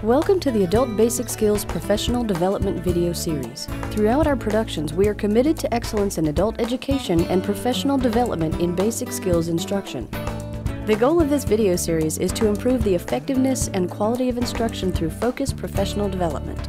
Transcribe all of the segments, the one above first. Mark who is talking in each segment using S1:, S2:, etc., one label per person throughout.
S1: Welcome to the Adult Basic Skills Professional Development video series. Throughout our productions, we are committed to excellence in adult education and professional development in basic skills instruction. The goal of this video series is to improve the effectiveness and quality of instruction through focused professional development.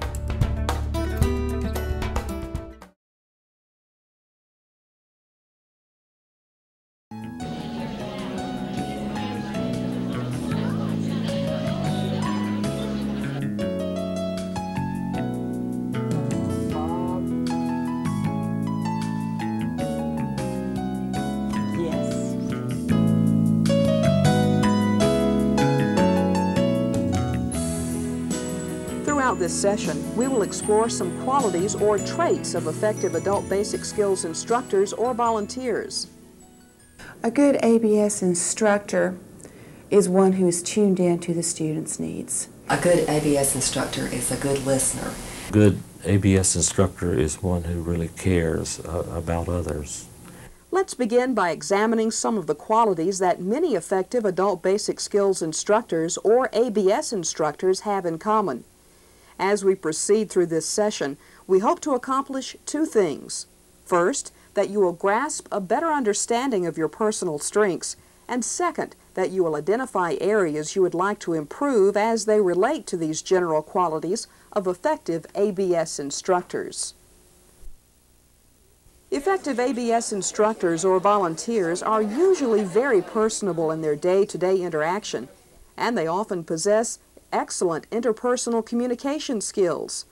S2: Throughout this session, we will explore some qualities or traits of effective adult basic skills instructors or volunteers.
S3: A good ABS instructor is one who is tuned in to the student's needs.
S4: A good ABS instructor is a good listener.
S5: A good ABS instructor is one who really cares about others.
S2: Let's begin by examining some of the qualities that many effective adult basic skills instructors or ABS instructors have in common. As we proceed through this session, we hope to accomplish two things. First, that you will grasp a better understanding of your personal strengths, and second, that you will identify areas you would like to improve as they relate to these general qualities of effective ABS instructors. Effective ABS instructors or volunteers are usually very personable in their day-to-day interaction, and they often possess excellent interpersonal communication skills.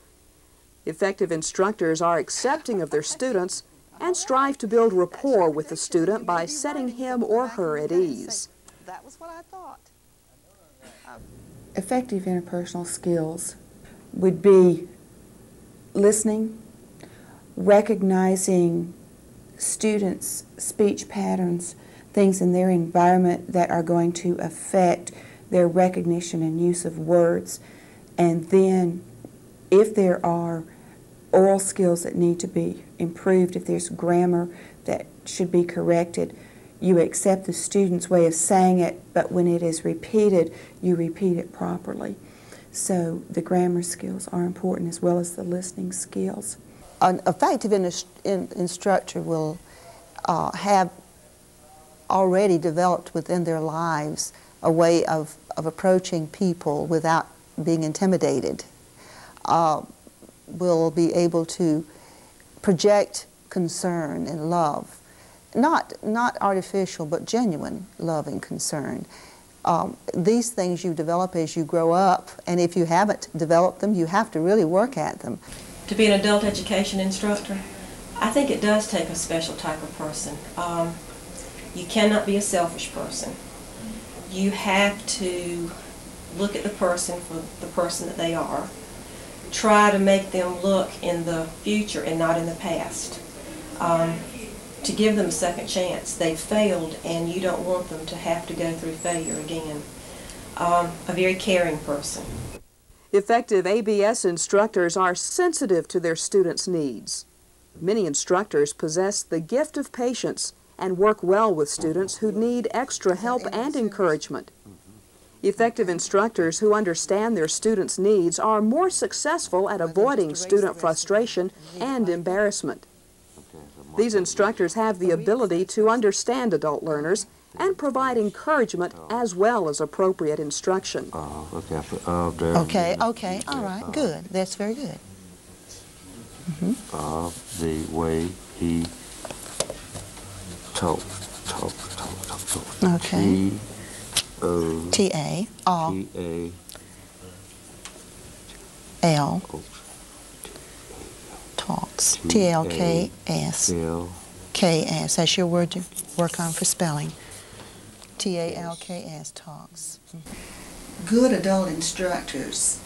S2: Effective instructors are accepting of their students and strive to build rapport with the student by setting him or her at ease.
S6: That was what I thought.
S3: Effective interpersonal skills would be listening, recognizing students' speech patterns, things in their environment that are going to affect their recognition and use of words, and then if there are oral skills that need to be improved, if there's grammar that should be corrected, you accept the student's way of saying it, but when it is repeated, you repeat it properly. So the grammar skills are important as well as the listening skills.
S6: An effective instructor will have already developed within their lives a way of approaching people without being intimidated. Will be able to project concern and love, not artificial but genuine love and concern. These things you develop as you grow up, and if you haven't developed them, you have to really work at them.
S7: To be an adult education instructor, I think it does take a special type of person. You cannot be a selfish person. You have to look at the person for the person that they are. Try to make them look in the future and not in the past. To give them a second chance. They've failed and you don't want them to have to go through failure again. A very caring person.
S2: Effective ABS instructors are sensitive to their students' needs. Many instructors possess the gift of patience and work well with students who need extra help and encouragement. Effective instructors who understand their students' needs are more successful at avoiding student frustration and embarrassment. These instructors have the ability to understand adult learners and provide encouragement as well as appropriate instruction.
S6: Okay, all right, good. That's very good.
S5: The way he talk.
S6: Okay. T-A. L. Talks. T-A-L-K-S. K-S. That's your word to work on for spelling. T-A-L-K-S. Talks.
S8: Good adult instructors,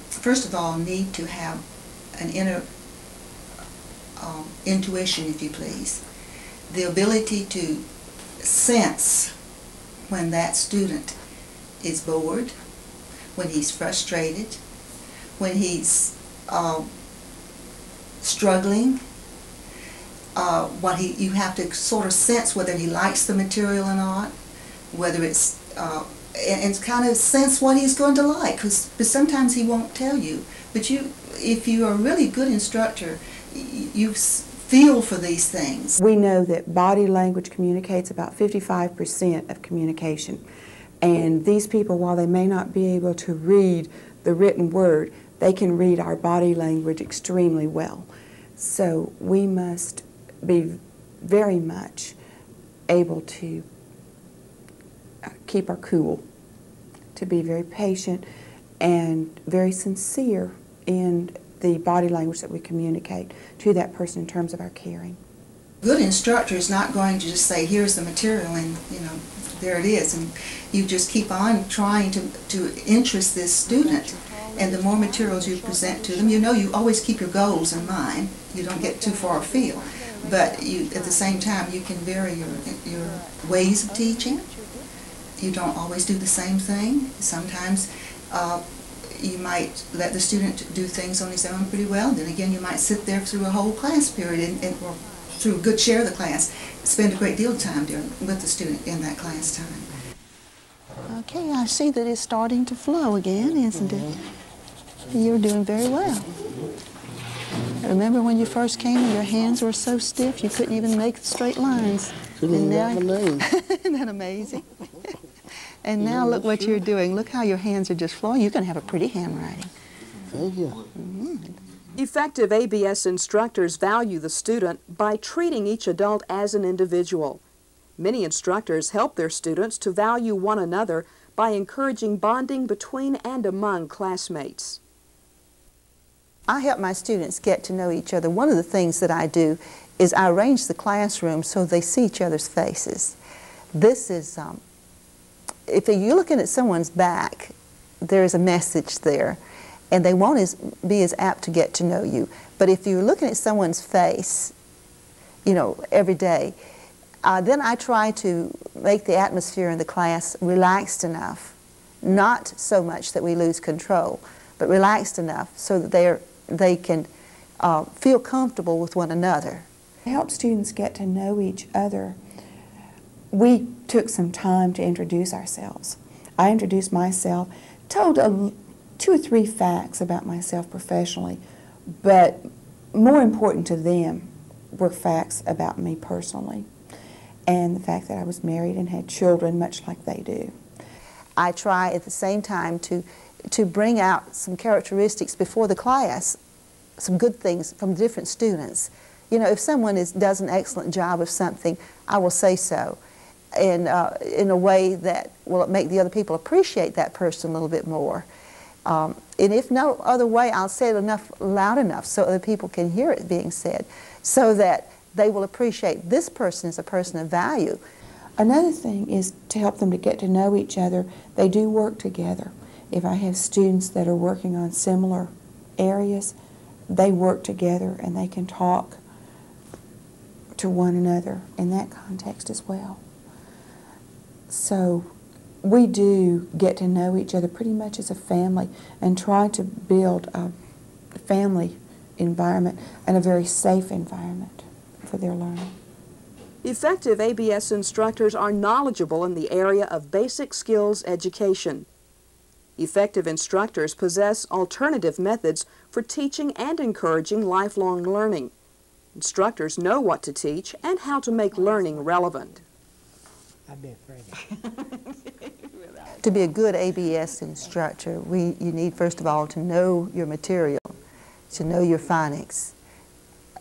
S8: first of all, need to have an inner intuition, if you please. The ability to sense when that student is bored, when he's frustrated, when he's struggling, you have to sort of sense whether he likes the material or not, whether it's and kind of sense what he's going to like, because sometimes he won't tell you. But if you are a really good instructor, you feel for these things.
S3: We know that body language communicates about 55% of communication. And these people, while they may not be able to read the written word, they can read our body language extremely well. So we must be very much able to keep our cool, to be very patient and very sincere in the body language that we communicate to that person in terms of our caring.
S8: A good instructor is not going to just say, here's the material and, you know, there it is, and you just keep on trying to interest this student. And the more materials you present to them, you know, you always keep your goals in mind. You don't get too far afield. But you, at the same time, you can vary your ways of teaching. You don't always do the same thing. Sometimes you might let the student do things on his own pretty well. Then again, you might sit there through a whole class period or through a good share of the class, spend a great deal of time with the student in that class time.
S6: Okay, I see that it's starting to flow again, isn't it? You're doing very well. Remember when you first came and your hands were so stiff you couldn't even make straight lines? And now, isn't that amazing? And now look what you're doing. Look how your hands are just flowing. You're going to have a pretty handwriting.
S9: Thank you.
S6: Mm-hmm.
S2: Effective ABS instructors value the student by treating each adult as an individual. Many instructors help their students to value one another by encouraging bonding between and among classmates.
S6: I help my students get to know each other. One of the things that I do is I arrange the classroom so they see each other's faces. This is, if you're looking at someone's back, there's a message there, and they won't be as apt to get to know you. But if you're looking at someone's face, you know, every day, then I try to make the atmosphere in the class relaxed enough, not so much that we lose control, but relaxed enough so that they can feel comfortable with one another.
S3: To help students get to know each other, we took some time to introduce ourselves. I introduced myself, told 2 or 3 facts about myself professionally, but more important to them were facts about me personally, and the fact that I was married and had children, much like they do.
S6: I try at the same time to bring out some characteristics before the class, some good things from different students. You know, if someone does an excellent job of something, I will say so, and in a way that will make the other people appreciate that person a little bit more. And if no other way, I'll say it loud enough so other people can hear it being said, so that they will appreciate this person as a person of value.
S3: Another thing is to help them to get to know each other. They do work together. If I have students that are working on similar areas, they work together and they can talk to one another in that context as well. So we do get to know each other pretty much as a family and try to build a family environment and a very safe environment for their learning.
S2: Effective ABS instructors are knowledgeable in the area of basic skills education. Effective instructors possess alternative methods for teaching and encouraging lifelong learning. Instructors know what to teach and how to make learning relevant.
S9: I'd be afraid.
S6: To be a good ABS instructor, you need, first of all, to know your material, to know your phonics,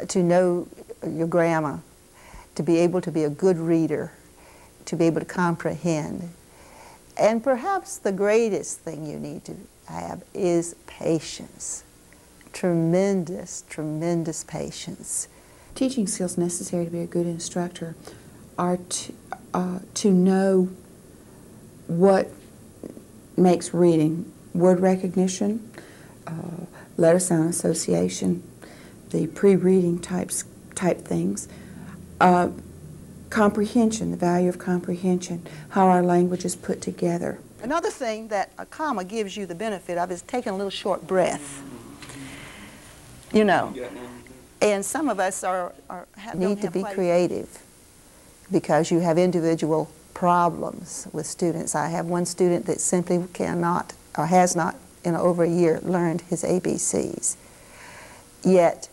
S6: to know your grammar, to be able to be a good reader, to be able to comprehend. And perhaps the greatest thing you need to have is patience. Tremendous, tremendous patience.
S3: Teaching skills necessary to be a good instructor are to know what makes reading, word recognition, letter sound association, the pre-reading type things, comprehension, the value of comprehension, how our language is put together.
S6: Another thing that a comma gives you the benefit of is taking a little short breath. You know, and some of us need to be creative because you have individual problems with students. I have one student that simply cannot, or has not in over a year, learned his ABCs. Yet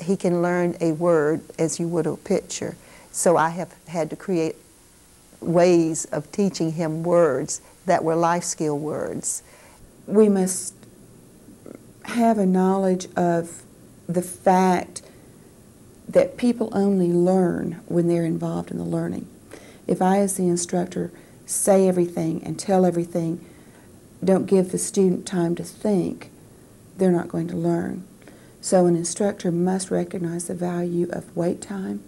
S6: he can learn a word as you would a picture. So I have had to create ways of teaching him words that were life skill words.
S3: We must have a knowledge of the fact that people only learn when they're involved in the learning. If I, as the instructor, say everything and tell everything, don't give the student time to think, they're not going to learn. So an instructor must recognize the value of wait time,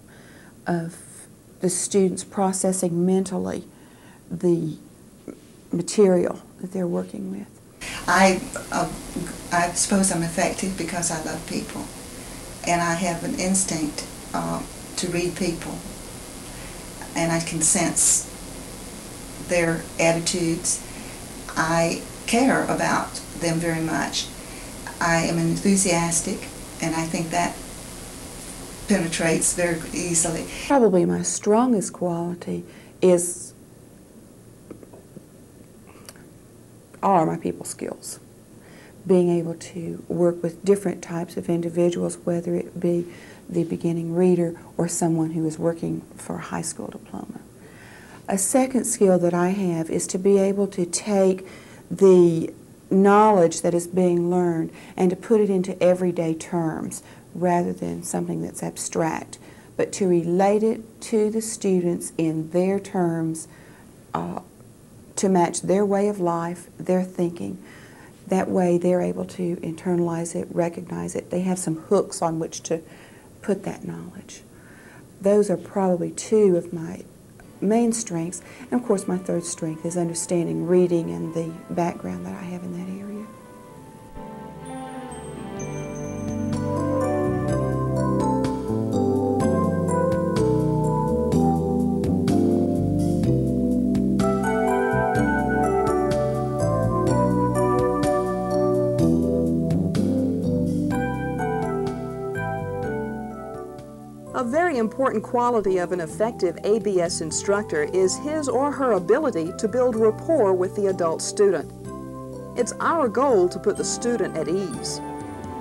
S3: of the students processing mentally the material that they're working with.
S8: I suppose I'm effective because I love people, and I have an instinct to read people, and I can sense their attitudes. I care about them very much. I am enthusiastic, and I think that penetrates very easily.
S3: Probably my strongest quality are my people skills. Being able to work with different types of individuals, whether it be the beginning reader or someone who is working for a high school diploma. A second skill that I have is to be able to take the knowledge that is being learned and to put it into everyday terms rather than something that's abstract, but to relate it to the students in their terms, to match their way of life, their thinking. That way they're able to internalize it, recognize it. They have some hooks on which to put that knowledge. Those are probably two of my main strengths. And of course my third strength is understanding reading and the background that I have in that area.
S2: A very important quality of an effective ABS instructor is his or her ability to build rapport with the adult student. It's our goal to put the student at ease.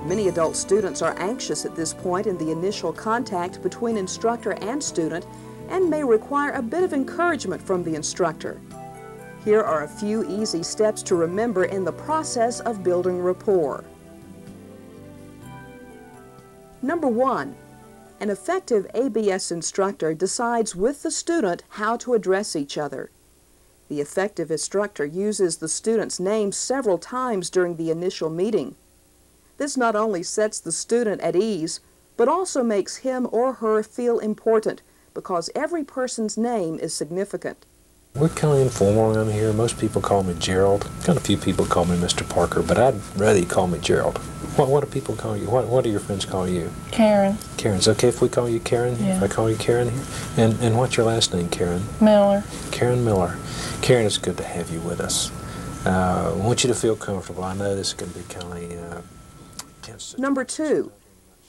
S2: Many adult students are anxious at this point in the initial contact between instructor and student and may require a bit of encouragement from the instructor. Here are a few easy steps to remember in the process of building rapport. Number 1. An effective ABS instructor decides with the student how to address each other. The effective instructor uses the student's name several times during the initial meeting. This not only sets the student at ease, but also makes him or her feel important because every person's name is significant.
S5: We're kind of informal around here. Most people call me Gerald. Kind of few people call me Mr. Parker, but I'd rather you call me Gerald. What do people call you? What do your friends call you?
S10: Karen.
S5: Karen's okay if we call you Karen?
S10: Yeah.
S5: If I call you Karen here? And what's your last name, Karen?
S10: Miller.
S5: Karen Miller. Karen, it's good to have you with us. I want you to feel comfortable. I know this is going to be kind of tense.
S2: Number 2.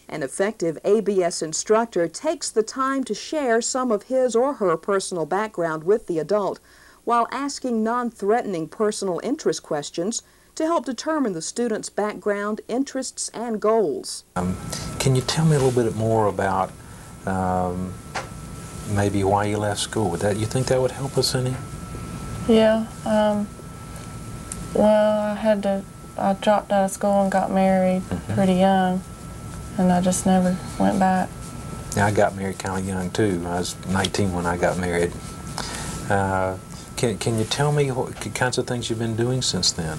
S2: An effective ABS instructor takes the time to share some of his or her personal background with the adult while asking non-threatening personal interest questions to help determine the student's background, interests, and goals.
S5: Can you tell me a little bit more about maybe why you left school? You think that would help us any?
S10: Yeah. Well, I dropped out of school and got married pretty young, and I just never went back.
S5: Yeah, I got married kind of young too. I was 19 when I got married. Can you tell me what kinds of things you've been doing since then?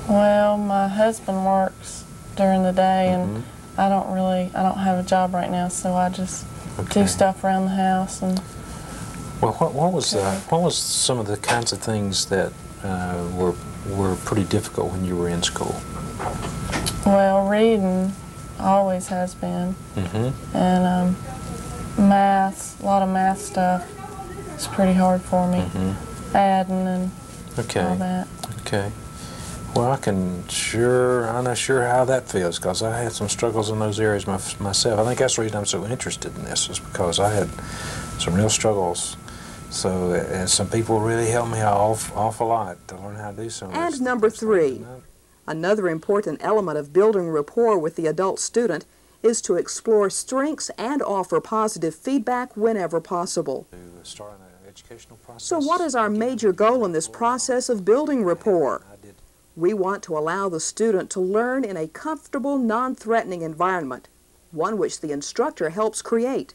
S10: Well, my husband works during the day, and I don't have a job right now, so I just do stuff around the house. And
S5: well, what was some of the kinds of things that were pretty difficult when you were in school?
S10: Well, reading always has been, and math, a lot of math stuff. It's pretty hard for me. Adding and all that.
S5: Okay. Well, I'm not sure how that feels, because I had some struggles in those areas myself. I think that's the reason I'm so interested in this, is because I had some real struggles So some people really helped me an awful lot to learn how to do some of this.
S2: And number 3, another important element of building rapport with the adult student is to explore strengths and offer positive feedback whenever possible. So what is our major goal in this process of building rapport? We want to allow the student to learn in a comfortable, non-threatening environment, one which the instructor helps create.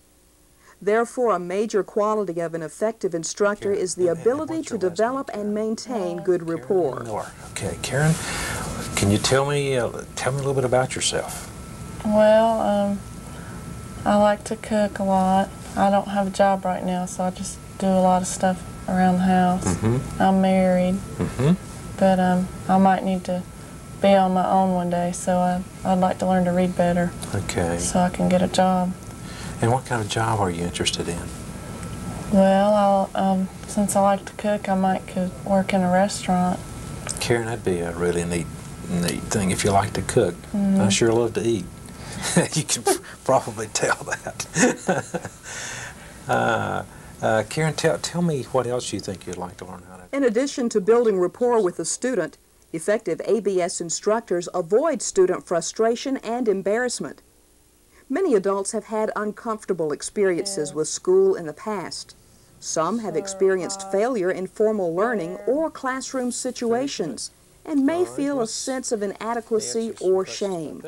S2: Therefore, a major quality of an effective instructor is the ability to develop and maintain good rapport.
S5: Okay, Karen, can you tell me a little bit about yourself?
S10: Well, I like to cook a lot. I don't have a job right now, so I just do a lot of stuff around the house. I'm married, but I might need to be on my own one day, so I'd like to learn to read better.
S5: Okay.
S10: So I can get a job.
S5: And what kind of job are you interested in?
S10: Well, since I like to cook, I could work in a restaurant.
S5: Karen, that'd be a really neat thing if you like to cook. I sure love to eat. You can probably tell that. Karen, tell me what else you think you'd like to learn how to do.
S2: In addition to building rapport with the student, effective ABS instructors avoid student frustration and embarrassment. Many adults have had uncomfortable experiences with school in the past. Some have experienced failure in formal learning or classroom situations and may feel a sense of inadequacy or shame.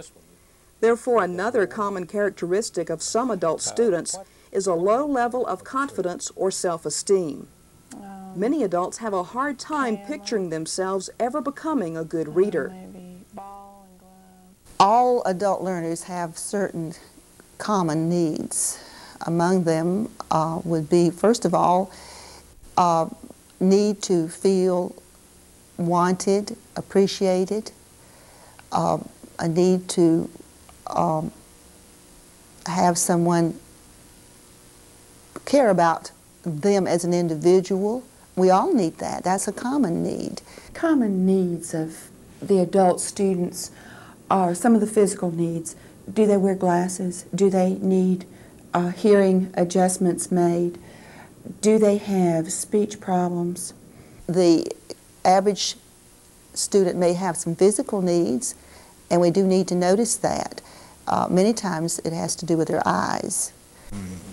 S2: Therefore, another common characteristic of some adult students is a low level of confidence or self-esteem. Many adults have a hard time picturing themselves ever becoming a good reader.
S6: All adult learners have certain common needs. Among them would be, first of all, need to feel wanted, appreciated, a need to have someone care about them as an individual. We all need that. That's a common need.
S3: Common needs of the adult students are some of the physical needs. Do they wear glasses? Do they need hearing adjustments made? Do they have speech problems?
S6: The average student may have some physical needs, and we do need to notice that. Many times it has to do with their eyes.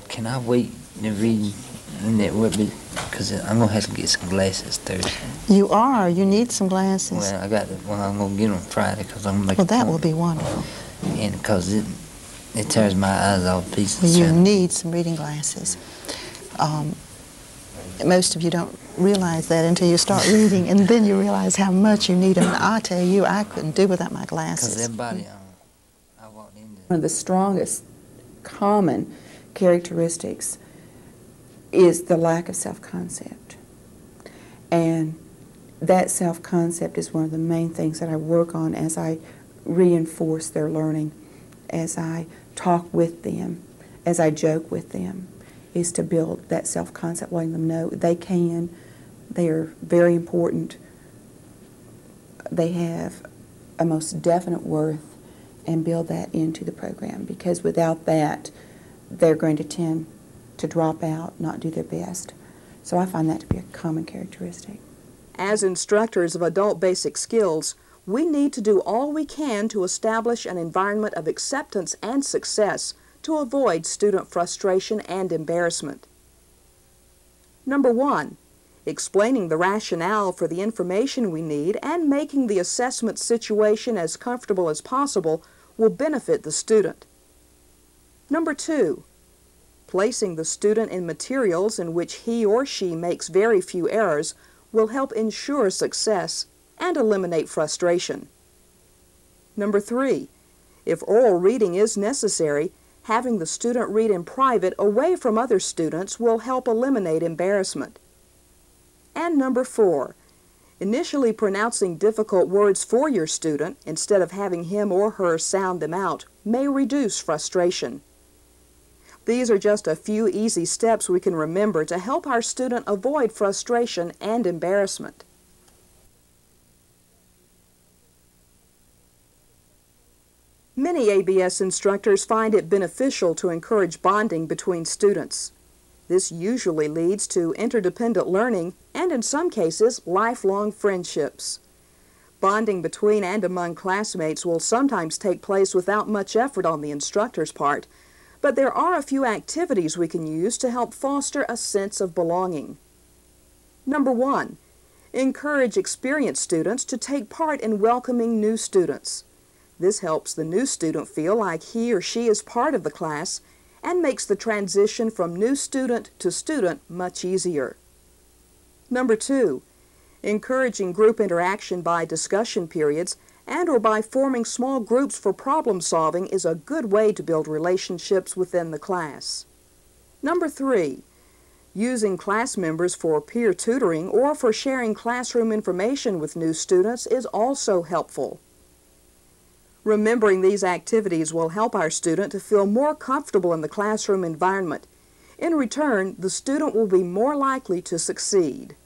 S11: Can I wait and read? Because I'm going to have to get some glasses Thursday.
S6: You are. You need some glasses.
S11: Well, I'm going to get them Friday because I'm going to make
S6: Well, that will be wonderful.
S11: And because it tears my eyes off pieces.
S6: Well, you need some reading glasses. Most of you don't realize that until you start reading, and then you realize how much you need them. And I tell you, I couldn't do without my glasses.
S11: Because everybody, I walked into...
S3: One of the strongest common characteristics is the lack of self-concept. And that self-concept is one of the main things that I work on as I reinforce their learning, as I talk with them, as I joke with them, is to build that self-concept, letting them know they can, they are very important, they have a most definite worth, and build that into the program, because without that, they're going to tend to drop out, not do their best. So I find that to be a common characteristic.
S2: As instructors of adult basic skills, we need to do all we can to establish an environment of acceptance and success to avoid student frustration and embarrassment. Number 1, explaining the rationale for the information we need and making the assessment situation as comfortable as possible will benefit the student. Number 2, placing the student in materials in which he or she makes very few errors will help ensure success and eliminate frustration. Number 3, if oral reading is necessary, having the student read in private away from other students will help eliminate embarrassment. And number 4, initially pronouncing difficult words for your student instead of having him or her sound them out may reduce frustration. These are just a few easy steps we can remember to help our student avoid frustration and embarrassment. Many ABS instructors find it beneficial to encourage bonding between students. This usually leads to interdependent learning and, in some cases, lifelong friendships. Bonding between and among classmates will sometimes take place without much effort on the instructor's part, but there are a few activities we can use to help foster a sense of belonging. Number 1, encourage experienced students to take part in welcoming new students. This helps the new student feel like he or she is part of the class and makes the transition from new student to student much easier. Number 2, encouraging group interaction by discussion periods and or by forming small groups for problem solving is a good way to build relationships within the class. Number 3, using class members for peer tutoring or for sharing classroom information with new students is also helpful. Remembering these activities will help our student to feel more comfortable in the classroom environment. In return, the student will be more likely to succeed.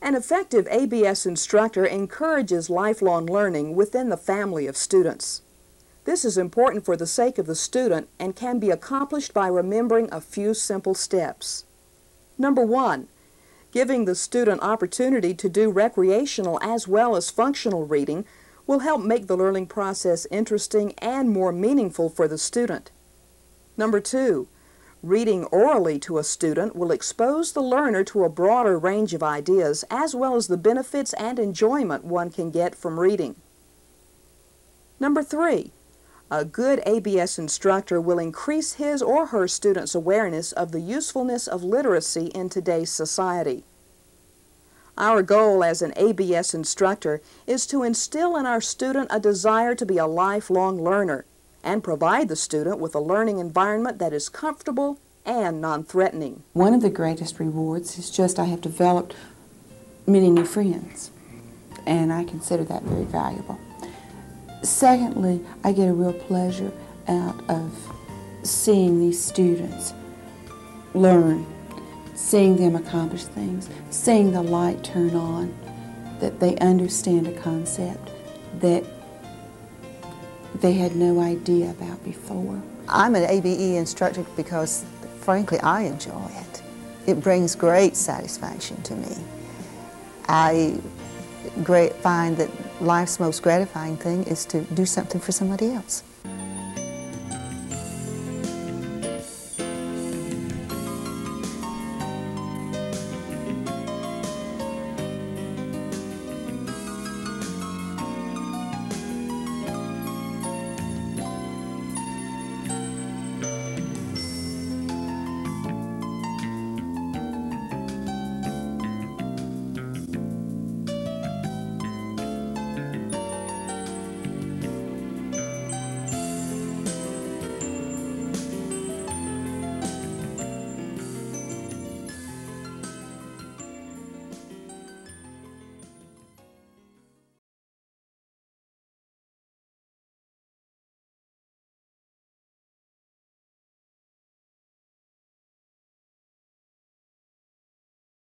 S2: An effective ABS instructor encourages lifelong learning within the family of students. This is important for the sake of the student and can be accomplished by remembering a few simple steps. Number 1, giving the student opportunity to do recreational as well as functional reading will help make the learning process interesting and more meaningful for the student. Number 2, reading orally to a student will expose the learner to a broader range of ideas as well as the benefits and enjoyment one can get from reading. Number 3, a good ABS instructor will increase his or her students' awareness of the usefulness of literacy in today's society. Our goal as an ABS instructor is to instill in our student a desire to be a lifelong learner and provide the student with a learning environment that is comfortable and non-threatening.
S3: One of the greatest rewards is just I have developed many new friends, and I consider that very valuable. Secondly, I get a real pleasure out of seeing these students learn, seeing them accomplish things, seeing the light turn on, that they understand a concept that they had no idea about before.
S6: I'm an ABE instructor because, frankly, I enjoy it. It brings great satisfaction to me. I find that life's most gratifying thing is to do something for somebody else.